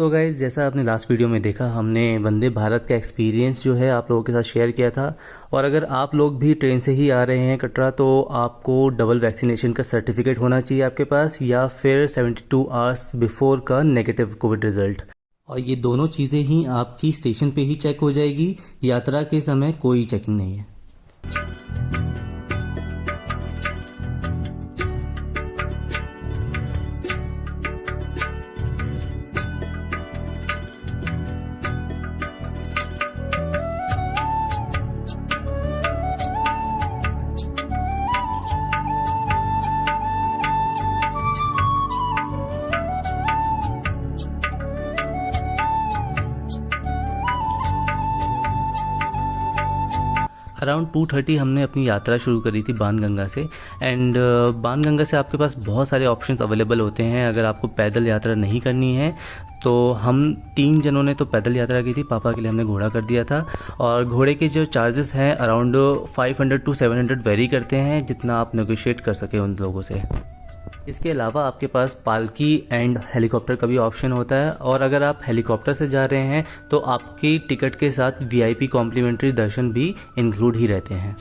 So guys, जैसा आपने last video में देखा, हमने वंदे भारत का एक्सपीरियंस जो है आप लोगों के साथ शेयर किया था। और अगर आप लोग भी ट्रेन से ही आ रहे हैं कटरा, तो आपको डबल वैक्सीनेशन का सर्टिफिकेट होना चाहिए आपके पास, या फिर 72 आवर्स बिफोर का नेगेटिव कोविड रिजल्ट। और ये दोनों चीज़ें ही आपकी स्टेशन पे ही चेक हो जाएगी। यात्रा के समय कोई चेकिंग नहीं है। अराउंड 2:30 हमने अपनी यात्रा शुरू करी थी बाणगंगा से। एंड बाणगंगा से आपके पास बहुत सारे ऑप्शंस अवेलेबल होते हैं अगर आपको पैदल यात्रा नहीं करनी है। तो हम 3 जनों ने तो पैदल यात्रा की थी, पापा के लिए हमने घोड़ा कर दिया था। और घोड़े के जो चार्जेस हैं अराउंड 500 to 700 वेरी करते हैं, जितना आप नेगोशिएट कर सकें उन लोगों से। इसके अलावा आपके पास पालकी एंड हेलीकॉप्टर का भी ऑप्शन होता है। और अगर आप हेलीकॉप्टर से जा रहे हैं तो आपकी टिकट के साथ VIP कॉम्प्लीमेंट्री दर्शन भी इंक्लूड ही रहते हैं।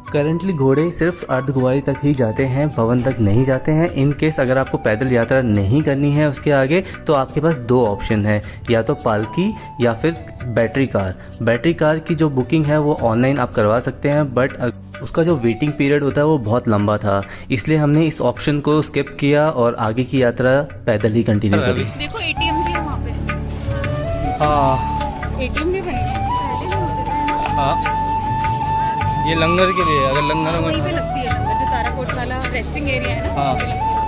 करंटली घोड़े सिर्फ अर्धकुंवारी तक ही जाते हैं, भवन तक नहीं जाते हैं। इन केस अगर आपको पैदल यात्रा नहीं करनी है उसके आगे, तो आपके पास 2 ऑप्शन है, या तो पालकी या फिर बैटरी कार। बैटरी कार की जो बुकिंग है वो ऑनलाइन आप करवा सकते हैं, बट उसका जो वेटिंग पीरियड होता है वो बहुत लंबा था, इसलिए हमने इस ऑप्शन को स्किप किया और आगे की यात्रा पैदल ही कंटिन्यू करी। देखो ATM भी है वहाँ पे। हाँ, ATM भी बन गया। हाँ, ये लंगर के लिए, अगर लंगर में वहीं पे लगती है लंगर, जो ताराकोट वाला रेस्टिंग एरिया है ना। हाँ। वहीं पे लगती है।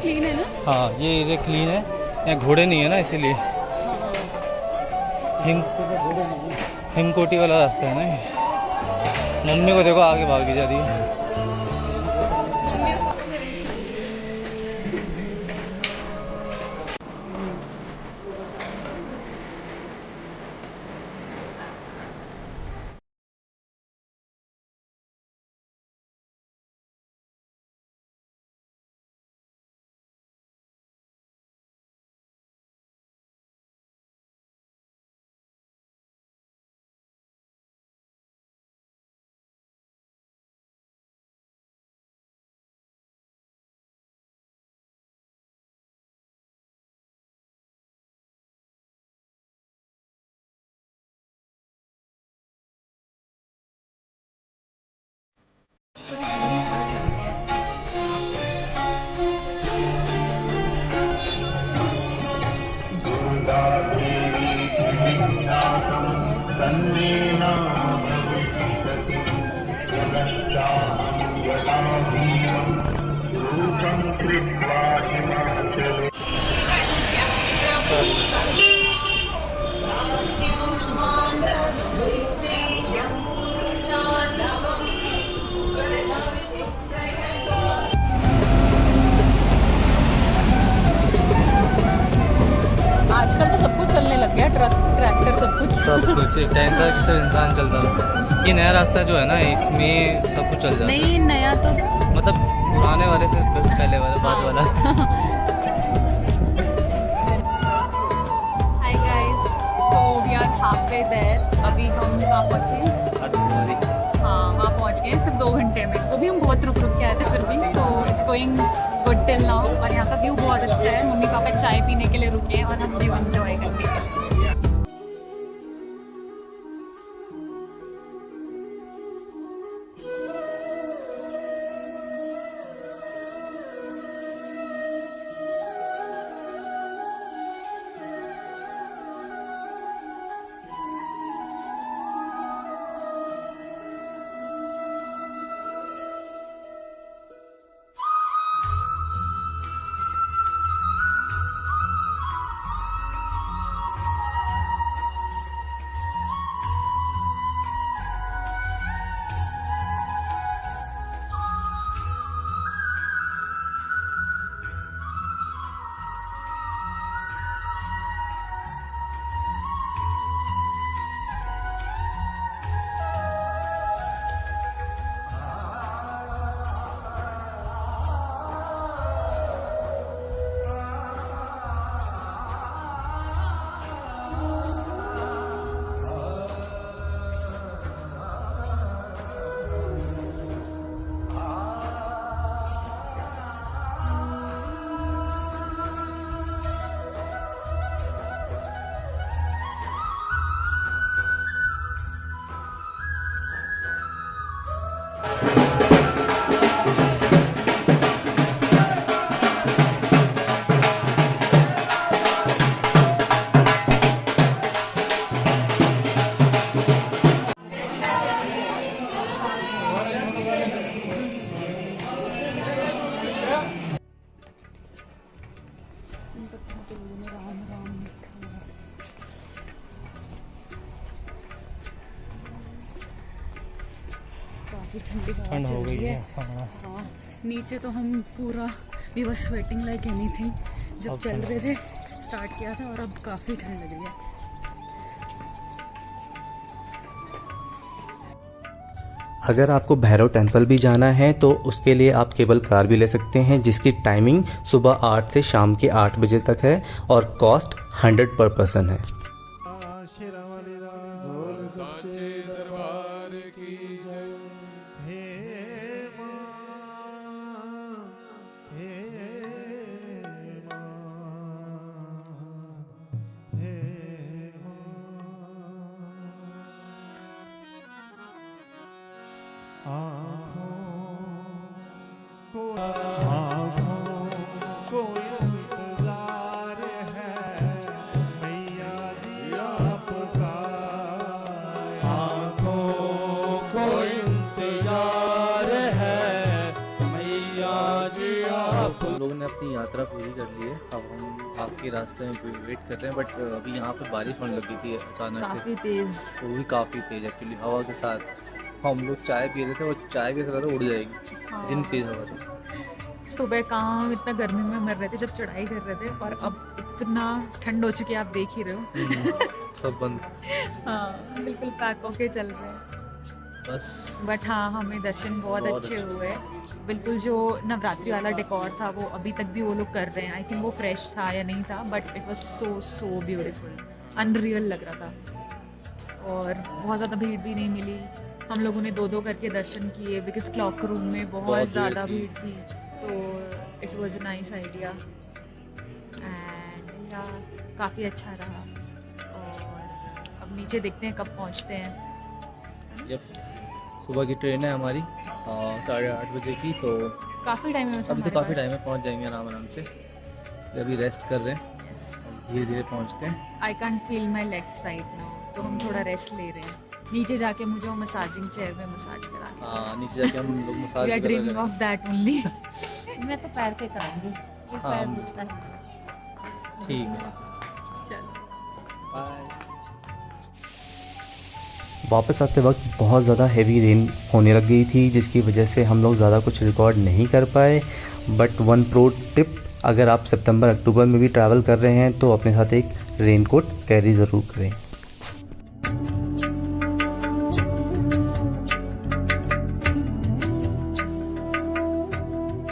क्लीन है ना? हाँ, ये एरिया क्लीन है, यहाँ घोड़े नहीं है ना, इसीलिए। हिमकोटी वाला रास्ता है ना ये। मम्मी को देखो आगे भागी जा रही है। आजकल तो सब कुछ चलने लग गया, ट्रक ट्रैक्टर सब कुछ टाइम तक सिर्फ इंसान चलता है। ये नया रास्ता जो है ना, इसमें सब कुछ चल जाता है। नहीं, नया तो मतलब आने वाले से पहले वाला बाद वाला। Hi guys, so we are halfway there. अभी हम कहाँ पहुँचे? हाँ, वहाँ पहुँच गए सिर्फ 2 घंटे में। वो भी हम बहुत रुक के आए थे फिर भी। So it's going good till now. और यहाँ का व्यू बहुत अच्छा है। मम्मी पापा चाय पीने के लिए रुके हैं और हम व्यू एंजॉय करने के लिए। काफ़ी ठंडी हवा ठंड हो चल गई रही है। है। हाँ। हाँ, नीचे तो हम पूरा we were sweating like anything जब अब चल ठंड रहे थे, स्टार्ट किया था, और अब काफ़ी ठंड लग रही है। अगर आपको भैरव टेम्पल भी जाना है तो उसके लिए आप केबल कार भी ले सकते हैं, जिसकी टाइमिंग सुबह 8 से शाम के 8 बजे तक है और कॉस्ट 100 पर पर्सन है। हम लोगों ने अपनी यात्रा पूरी कर ली है। अब हम आपके रास्ते में वेट कर रहे हैं, बट अभी यहाँ पे बारिश होने लगी थी अचानक से। काफ़ी तेज़। वो भी काफ़ी तेज़ एक्चुअली हवा के साथ। हम लोग चाय पी रहे थे, वो चाय भी थोड़ा उड़ जाएगी, दिन तेज़ हवा था। सुबह कहाँ इतना गर्मी में मर रहे थे जब चढ़ाई कर रहे थे, और अब इतना ठंड हो चुकी है, आप देख ही रहे हो। सब बंद। हाँ, बिल्कुल पैक होके चल रहे हैं बस। बट हाँ, हमें दर्शन बहुत अच्छे हुए। बिल्कुल जो नवरात्रि वाला डेकोर था वो अभी तक भी वो लोग कर रहे हैं। आई थिंक वो फ्रेश था या नहीं था, but it was so beautiful, unreal लग रहा था। और बहुत ज़्यादा भीड़ भी नहीं मिली। हम लोगों ने 2-2 करके दर्शन किए, बिकॉज क्लॉक रूम में बहुत ज़्यादा भीड़ थी, तो it was a nice idea and या काफ़ी अच्छा रहा। और अब नीचे देखते हैं कब पहुँचते हैं। यप, सुबह की ट्रेन है हमारी 8:30 बजे की, तो काफ़ी टाइम है वैसे अभी तो हमारे काफ़ी पास। टाइम है, पहुंच जाएंगे आराम से। अभी रेस्ट कर रहे हैं, धीरे धीरे पहुंचते हैं। I can't feel my legs right now, तो हम थोड़ा रेस्ट ले रहे हैं। नीचे जाके मुझे वो मसाजिंग चेयर में मसाज करा। हाँ, नीचे जाके हम लोग मसाज वी आर वगैरह ड्रीमिंग करेंगे। Of that only. मैं तो पैर पे कराऊंगी, हाँ। पैर दुखता है। ठीक है, चलो बाय। वापस आते वक्त बहुत ज़्यादा हेवी रेन होने लग गई थी, जिसकी वजह से हम लोग ज़्यादा कुछ रिकॉर्ड नहीं कर पाए। बट वन प्रो टिप, अगर आप सितंबर अक्टूबर में भी ट्रैवल कर रहे हैं तो अपने साथ एक रेनकोट कैरी ज़रूर करें।